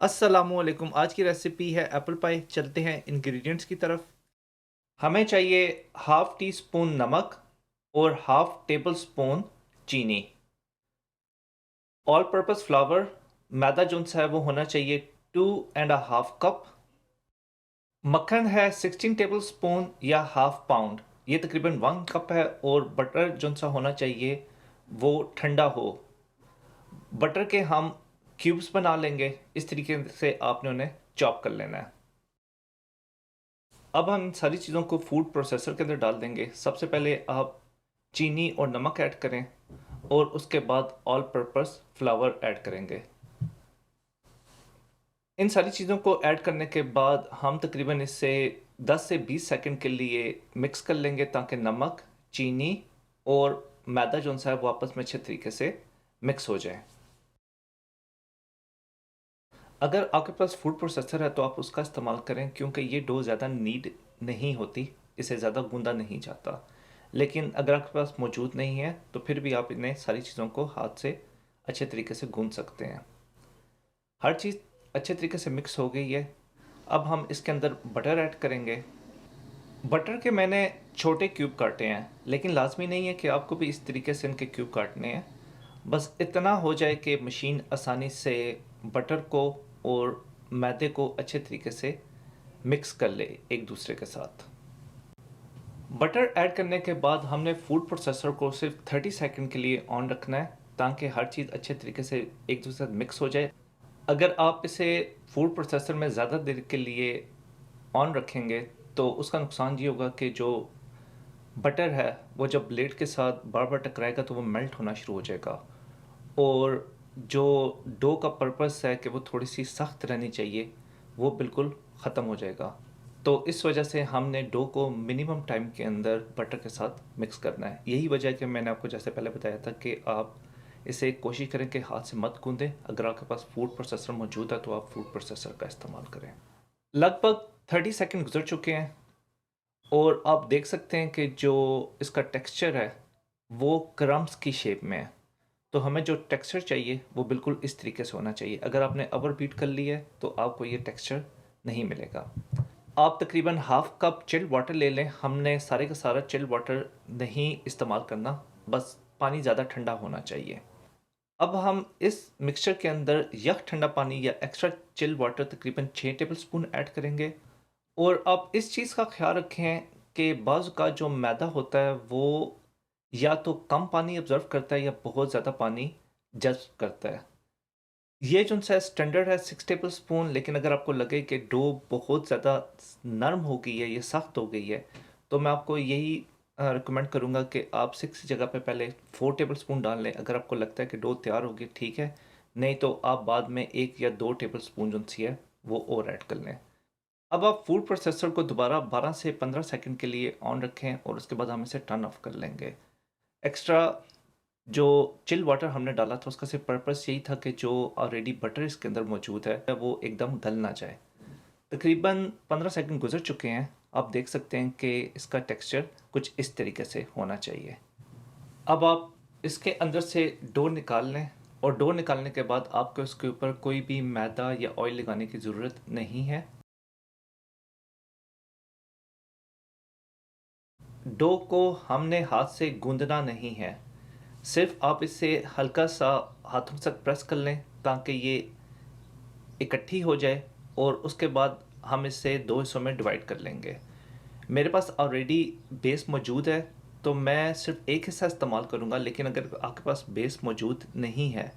अस्सलामुअलैकुम। आज की रेसिपी है एप्पल पाई। चलते हैं इंग्रेडिएंट्स की तरफ। हमें चाहिए हाफ टी स्पून नमक और हाफ टेबल स्पून चीनी। ऑल पर्पस फ्लावर मैदा जो सा है वो होना चाहिए 2.5 कप। मक्खन है 16 टेबल स्पून या हाफ पाउंड, ये तकरीबन 1 कप है। और बटर जो सा होना चाहिए वो ठंडा हो। बटर के हम क्यूब्स बना लेंगे, इस तरीके से आपने उन्हें चॉप कर लेना है। अब हम सारी चीज़ों को फूड प्रोसेसर के अंदर डाल देंगे। सबसे पहले आप चीनी और नमक ऐड करें और उसके बाद ऑल पर्पस फ्लावर ऐड करेंगे। इन सारी चीज़ों को ऐड करने के बाद हम तकरीबन इसे 10 से 20 सेकंड के लिए मिक्स कर लेंगे ताकि नमक, चीनी और मैदा जो सा है वो आपस में अच्छे तरीके से मिक्स हो जाए। अगर आपके पास फूड प्रोसेसर है तो आप उसका इस्तेमाल करें, क्योंकि ये डो ज़्यादा नीड नहीं होती, इसे ज़्यादा गूंदा नहीं जाता। लेकिन अगर आपके पास मौजूद नहीं है तो फिर भी आप इन्हें सारी चीज़ों को हाथ से अच्छे तरीके से गूंद सकते हैं। हर चीज़ अच्छे तरीके से मिक्स हो गई है। अब हम इसके अंदर बटर ऐड करेंगे। बटर के मैंने छोटे क्यूब काटे हैं, लेकिन लाजमी नहीं है कि आपको भी इस तरीके से इनके क्यूब काटने हैं। बस इतना हो जाए कि मशीन आसानी से बटर को और मैदे को अच्छे तरीके से मिक्स कर ले एक दूसरे के साथ। बटर ऐड करने के बाद हमने फूड प्रोसेसर को सिर्फ 30 सेकंड के लिए ऑन रखना है ताकि हर चीज़ अच्छे तरीके से एक दूसरे के साथ मिक्स हो जाए। अगर आप इसे फूड प्रोसेसर में ज़्यादा देर के लिए ऑन रखेंगे तो उसका नुकसान ये होगा कि जो बटर है वो जब ब्लेड के साथ बार बार टकराएगा तो वो मेल्ट होना शुरू हो जाएगा। और जो डो का पर्पस है कि वो थोड़ी सी सख्त रहनी चाहिए, वो बिल्कुल ख़त्म हो जाएगा। तो इस वजह से हमने डो को मिनिमम टाइम के अंदर बटर के साथ मिक्स करना है। यही वजह है कि मैंने आपको जैसे पहले बताया था कि आप इसे कोशिश करें कि हाथ से मत गूंदें। अगर आपके पास फूड प्रोसेसर मौजूद है तो आप फूड प्रोसेसर का इस्तेमाल करें। लगभग 30 सेकंड गुजर चुके हैं और आप देख सकते हैं कि जो इसका टेक्सचर है वो क्रम्स की शेप में है। तो हमें जो टेक्सचर चाहिए वो बिल्कुल इस तरीके से होना चाहिए। अगर आपने ओवर बीट कर ली है तो आपको ये टेक्सचर नहीं मिलेगा। आप तकरीबन हाफ कप चिल्ड वाटर ले लें। हमने सारे का सारा चिल्ड वाटर नहीं इस्तेमाल करना, बस पानी ज़्यादा ठंडा होना चाहिए। अब हम इस मिक्सचर के अंदर यख ठंडा पानी या एक्स्ट्रा चिल्ड वाटर तकरीबन 6 टेबल स्पून ऐड करेंगे। और आप इस चीज़ का ख्याल रखें कि बाज़ का जो मैदा होता है वो या तो कम पानी ऑब्ज़र्व करता है या बहुत ज़्यादा पानी जज़्ब करता है। ये जो सा स्टैंडर्ड है 6 टेबल स्पून, लेकिन अगर आपको लगे कि डो बहुत ज़्यादा नरम हो गई है, ये सख्त हो गई है, तो मैं आपको यही रिकमेंड करूँगा कि आप 6 की जगह पे पहले 4 टेबल स्पून डाल लें। अगर आपको लगता है कि डो तैयार होगी ठीक है, नहीं तो आप बाद में 1 या 2 टेबल स्पून जो सी है वो और ऐड कर लें। अब आप फूड प्रोसेसर को दोबारा 12 से 15 सेकंड के लिए ऑन रखें और उसके बाद हम इसे टर्न ऑफ कर लेंगे। एक्स्ट्रा जो चिल वाटर हमने डाला था उसका सिर्फ पर्पस यही था कि जो ऑलरेडी बटर इसके अंदर मौजूद है वो एकदम गल ना जाए। तकरीबन 15 सेकंड गुजर चुके हैं। आप देख सकते हैं कि इसका टेक्सचर कुछ इस तरीके से होना चाहिए। अब आप इसके अंदर से डो निकाल लें और डो निकालने के बाद आपको इसके ऊपर कोई भी मैदा या ऑयल लगाने की ज़रूरत नहीं है। डो को हमने हाथ से गूंदना नहीं है, सिर्फ आप इसे हल्का सा हाथों से प्रेस कर लें ताकि ये इकट्ठी हो जाए और उसके बाद हम इसे दो हिस्सों में डिवाइड कर लेंगे। मेरे पास ऑलरेडी बेस मौजूद है तो मैं सिर्फ एक हिस्सा इस्तेमाल करूँगा, लेकिन अगर आपके पास बेस मौजूद नहीं है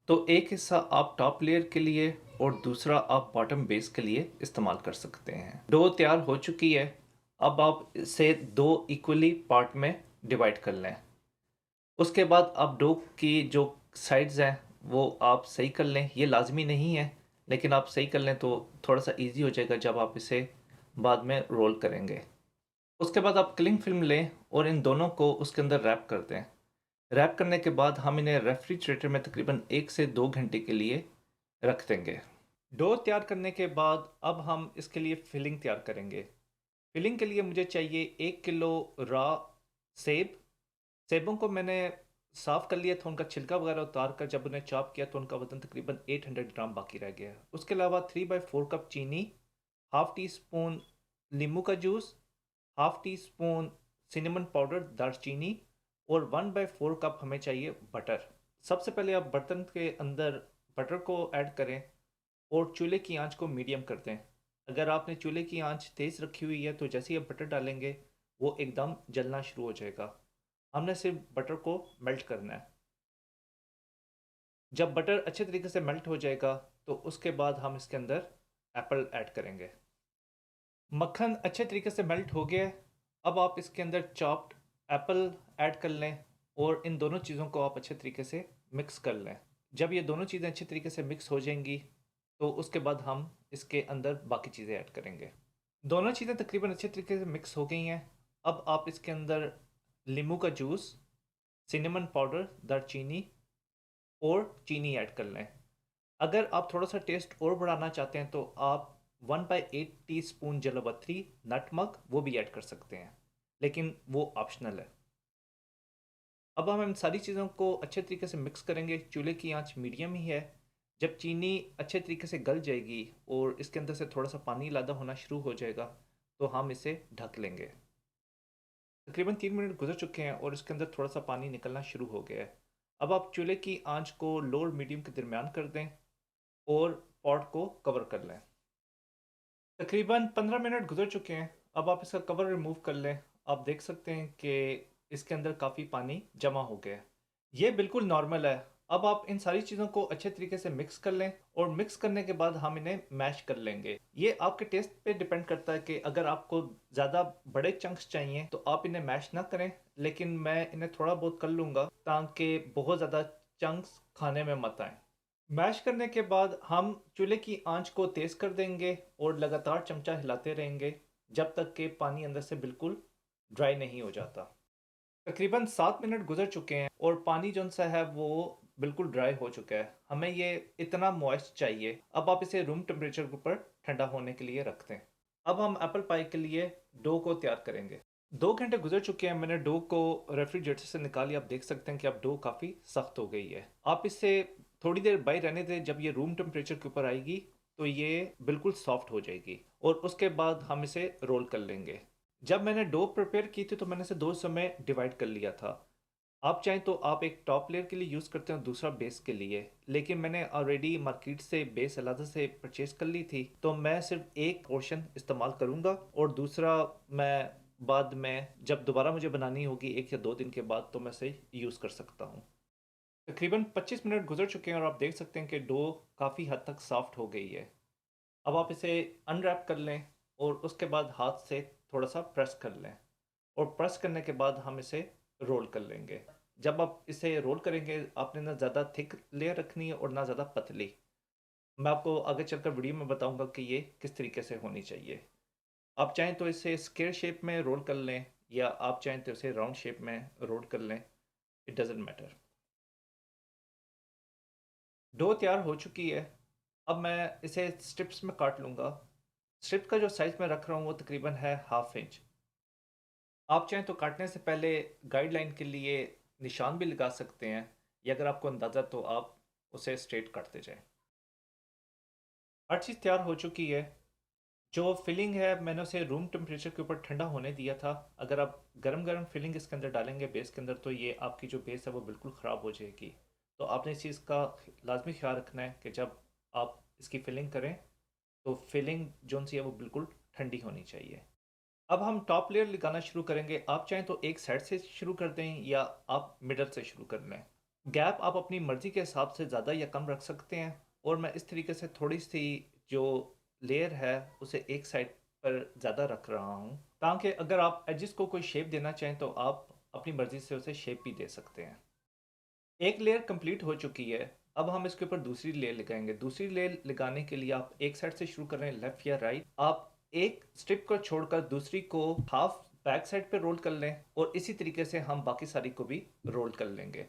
तो एक हिस्सा आप टॉप लेयर के लिए और दूसरा आप बॉटम बेस के लिए इस्तेमाल कर सकते हैं। डो तैयार हो चुकी है। अब आप इसे दो इक्वली पार्ट में डिवाइड कर लें। उसके बाद आप डो की जो साइड्स हैं वो आप सही कर लें। ये लाजमी नहीं है, लेकिन आप सही कर लें तो थोड़ा सा इजी हो जाएगा जब आप इसे बाद में रोल करेंगे। उसके बाद आप क्लिंग फिल्म लें और इन दोनों को उसके अंदर रैप कर दें। रैप करने के बाद हम इन्हें रेफ्रिजरेटर में तकरीबन 1 से 2 घंटे के लिए रख देंगे। डो तैयार करने के बाद अब हम इसके लिए फिलिंग तैयार करेंगे। फिलिंग के लिए मुझे चाहिए 1 किलो रॉ सेब। सेबों को मैंने साफ़ कर लिया था, उनका छिलका वगैरह उतार कर जब उन्हें चॉप किया तो उनका वज़न तकरीबन 800 ग्राम बाकी रह गया। उसके अलावा 3/4 कप चीनी, हाफ़ टी स्पून नींबू का juice, half tea spoon cinnamon powder दालचीनी और 1/4 कप हमें चाहिए बटर। सबसे पहले आप बर्तन के अंदर बटर को ऐड करें और चूल्हे की आंच को मीडियम कर दें। अगर आपने चूल्हे की आंच तेज़ रखी हुई है तो जैसे ही आप बटर डालेंगे वो एकदम जलना शुरू हो जाएगा। हमने सिर्फ बटर को मेल्ट करना है। जब बटर अच्छे तरीके से मेल्ट हो जाएगा तो उसके बाद हम इसके अंदर एप्पल ऐड करेंगे। मक्खन अच्छे तरीके से मेल्ट हो गया है। अब आप इसके अंदर चॉप्ड एप्पल ऐड कर लें और इन दोनों चीज़ों को आप अच्छे तरीके से मिक्स कर लें। जब ये दोनों चीज़ें अच्छे तरीके से मिक्स हो जाएंगी तो उसके बाद हम इसके अंदर बाकी चीज़ें ऐड करेंगे। दोनों चीज़ें तकरीबन अच्छे तरीके से मिक्स हो गई हैं। अब आप इसके अंदर नींबू का जूस, सिनेमन पाउडर, दालचीनी और चीनी ऐड कर लें। अगर आप थोड़ा सा टेस्ट और बढ़ाना चाहते हैं तो आप 1/8 टी स्पून जलवत्री नटमग वो भी ऐड कर सकते हैं, लेकिन वो ऑप्शनल है। अब हम इन सारी चीज़ों को अच्छे तरीके से मिक्स करेंगे। चूल्हे की आंच मीडियम ही है। जब चीनी अच्छे तरीके से गल जाएगी और इसके अंदर से थोड़ा सा पानी लादा होना शुरू हो जाएगा तो हम इसे ढक लेंगे। तकरीबन 3 मिनट गुजर चुके हैं और इसके अंदर थोड़ा सा पानी निकलना शुरू हो गया है। अब आप चूल्हे की आंच को लो और मीडियम के दरमियान कर दें और पॉट को कवर कर लें। तकरीबन 15 मिनट गुजर चुके हैं। अब आप इसका कवर रिमूव कर लें। आप देख सकते हैं कि इसके अंदर काफ़ी पानी जमा हो गया है। ये बिल्कुल नॉर्मल है। अब आप इन सारी चीज़ों को अच्छे तरीके से मिक्स कर लें और मिक्स करने के बाद हम इन्हें मैश कर लेंगे। ये आपके टेस्ट पे डिपेंड करता है कि अगर आपको ज़्यादा बड़े चंक्स चाहिए तो आप इन्हें मैश ना करें, लेकिन मैं इन्हें थोड़ा बहुत कर लूँगा ताकि बहुत ज़्यादा चंक्स खाने में मत आएँ। मैश करने के बाद हम चूल्हे की आंच को तेज़ कर देंगे और लगातार चमचा हिलाते रहेंगे जब तक कि पानी अंदर से बिल्कुल ड्राई नहीं हो जाता। तकरीबन 7 मिनट गुजर चुके हैं और पानी जो सा है वो बिल्कुल ड्राई हो चुका है। हमें ये इतना मॉइस्ट चाहिए। अब आप इसे रूम टेम्परेचर के ऊपर ठंडा होने के लिए रख दें। अब हम एप्पल पाई के लिए डो को तैयार करेंगे। 2 घंटे गुजर चुके हैं। मैंने डो को रेफ्रिजरेटर से निकाली। आप देख सकते हैं कि अब डो काफ़ी सख्त हो गई है। आप इसे थोड़ी देर बाहर रहने दें। जब ये रूम टेम्परेचर के ऊपर आएगी तो ये बिल्कुल सॉफ्ट हो जाएगी और उसके बाद हम इसे रोल कर लेंगे। जब मैंने डो प्रिपेयर की थी तो मैंने इसे दो हिस्सों में डिवाइड कर लिया था। आप चाहें तो आप एक टॉप लेयर के लिए यूज़ करते हो, दूसरा बेस के लिए, लेकिन मैंने ऑलरेडी मार्केट से बेस अलग से परचेज कर ली थी तो मैं सिर्फ एक पोर्शन इस्तेमाल करूंगा और दूसरा मैं बाद में जब दोबारा मुझे बनानी होगी 1 या 2 दिन के बाद तो मैं इसे यूज़ कर सकता हूँ। तकरीबन 25 मिनट गुजर चुके हैं और आप देख सकते हैं कि डो काफ़ी हद तक सॉफ्ट हो गई है। अब आप इसे अनरैप कर लें और उसके बाद हाथ से थोड़ा सा प्रेस कर लें और प्रेस करने के बाद हम इसे रोल कर लेंगे। जब आप इसे रोल करेंगे आपने ना ज़्यादा थिक लेयर रखनी है और ना ज़्यादा पतली। मैं आपको आगे चलकर वीडियो में बताऊंगा कि ये किस तरीके से होनी चाहिए। आप चाहें तो इसे स्क्वायर शेप में रोल कर लें या आप चाहें तो इसे राउंड शेप में रोल कर लें, इट डजेंट मैटर। डो तैयार हो चुकी है। अब मैं इसे स्ट्रिप्स में काट लूँगा। स्ट्रिप का जो साइज़ मैं रख रहा हूँ वो तकरीबन है 1/2 इंच। आप चाहें तो काटने से पहले गाइडलाइन के लिए निशान भी लगा सकते हैं या अगर आपको अंदाज़ा तो आप उसे स्ट्रेट काटते जाएं। हर चीज़ तैयार हो चुकी है। जो फिलिंग है मैंने उसे रूम टेम्परेचर के ऊपर ठंडा होने दिया था। अगर आप गरम गरम फिलिंग इसके अंदर डालेंगे बेस के अंदर तो ये आपकी जो बेस है वो बिल्कुल ख़राब हो जाएगी। तो आपने इस चीज़ का लाजमी ख्याल रखना है कि जब आप इसकी फिलिंग करें तो फिलिंग जो सी है वो बिल्कुल ठंडी होनी चाहिए। अब हम टॉप लेयर लगाना शुरू करेंगे। आप चाहें तो एक साइड से शुरू कर दें या आप मिडल से शुरू कर लें। गैप आप अपनी मर्ज़ी के हिसाब से ज़्यादा या कम रख सकते हैं और मैं इस तरीके से थोड़ी सी जो लेयर है उसे एक साइड पर ज़्यादा रख रहा हूँ ताकि अगर आप एजिस को कोई शेप देना चाहें तो आप अपनी मर्ज़ी से उसे शेप भी दे सकते हैं। एक लेयर कंप्लीट हो चुकी है। अब हम इसके ऊपर दूसरी लेयर लगाएंगे। दूसरी लेयर लगाने के लिए आप एक साइड से शुरू कर रहे हैं, लेफ्ट या राइट। आप एक स्ट्रिप को छोड़कर दूसरी को हाफ बैक साइड पे रोल कर लें और इसी तरीके से हम बाकी सारी को भी रोल कर लेंगे।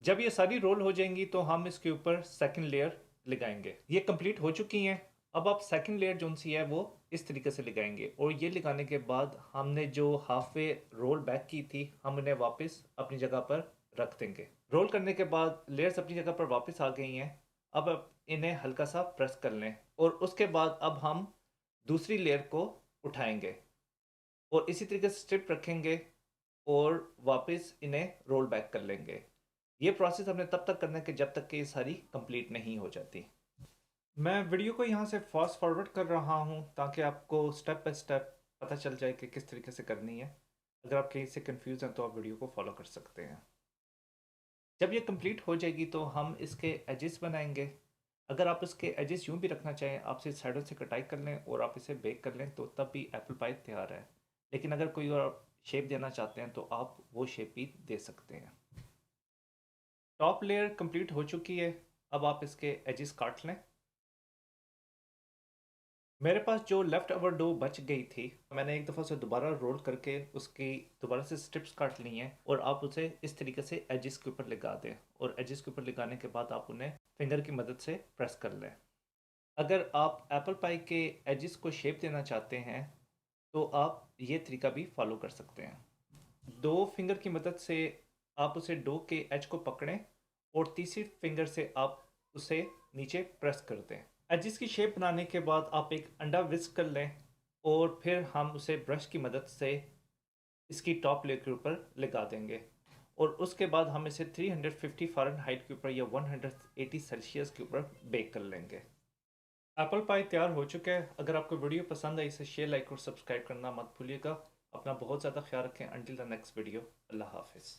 जब ये सारी रोल हो जाएंगी तो हम इसके ऊपर सेकंड लेयर लगाएंगे। ये कंप्लीट हो चुकी हैं। अब आप सेकंड लेयर जो सी है वो इस तरीके से लगाएंगे और ये लगाने के बाद हमने जो हाफ वे रोल बैक की थी हम उन्हें वापस अपनी जगह पर रख देंगे। रोल करने के बाद लेयर्स अपनी जगह पर वापस आ गई हैं। अब आप इन्हें हल्का सा प्रेस कर लें और उसके बाद अब हम दूसरी लेयर को उठाएंगे और इसी तरीके से स्ट्रिप रखेंगे और वापस इन्हें रोल बैक कर लेंगे। ये प्रोसेस हमने तब तक करना है कि जब तक कि ये सारी कंप्लीट नहीं हो जाती। मैं वीडियो को यहाँ से फास्ट फॉरवर्ड कर रहा हूँ ताकि आपको स्टेप बाय स्टेप पता चल जाए कि किस तरीके से करनी है। अगर आप कहीं से कंफ्यूज हैं तो आप वीडियो को फॉलो कर सकते हैं। जब ये कंप्लीट हो जाएगी तो हम इसके एजेस बनाएंगे। अगर आप इसके एजेस यूं भी रखना चाहें, आप इसे साइडों से कटाई कर लें और आप इसे बेक कर लें तो तब भी एप्पल पाई तैयार है। लेकिन अगर कोई और शेप देना चाहते हैं तो आप वो शेप भी दे सकते हैं। टॉप लेयर कंप्लीट हो चुकी है। अब आप इसके एजेस काट लें। मेरे पास जो लेफ़्ट ओवर डो बच गई थी, मैंने एक दफ़ा उसे दोबारा रोल करके उसकी दोबारा से स्ट्रिप्स काट ली हैं और आप उसे इस तरीके से एजेस के ऊपर लगा दें और एजेस के ऊपर लगाने के बाद आप उन्हें फिंगर की मदद से प्रेस कर लें। अगर आप एप्पल पाई के एजेस को शेप देना चाहते हैं तो आप ये तरीका भी फॉलो कर सकते हैं। दो फिंगर की मदद से आप उसे डो के एज को पकड़ें और तीसरी फिंगर से आप उसे नीचे प्रेस कर दें। एजिस की शेप बनाने के बाद आप एक अंडा विस्क कर लें और फिर हम उसे ब्रश की मदद से इसकी टॉप लेयर के ऊपर लगा देंगे और उसके बाद हम इसे 350 फ़ारेनहाइट के ऊपर या 180 सेल्सियस के ऊपर बेक कर लेंगे। एप्पल पाई तैयार हो चुका है। अगर आपको वीडियो पसंद आई इसे शेयर, लाइक और सब्सक्राइब करना मत भूलिएगा। अपना बहुत ज़्यादा ख्याल रखें। अंटिल द नेक्स्ट वीडियो, अल्लाह हाफिज़।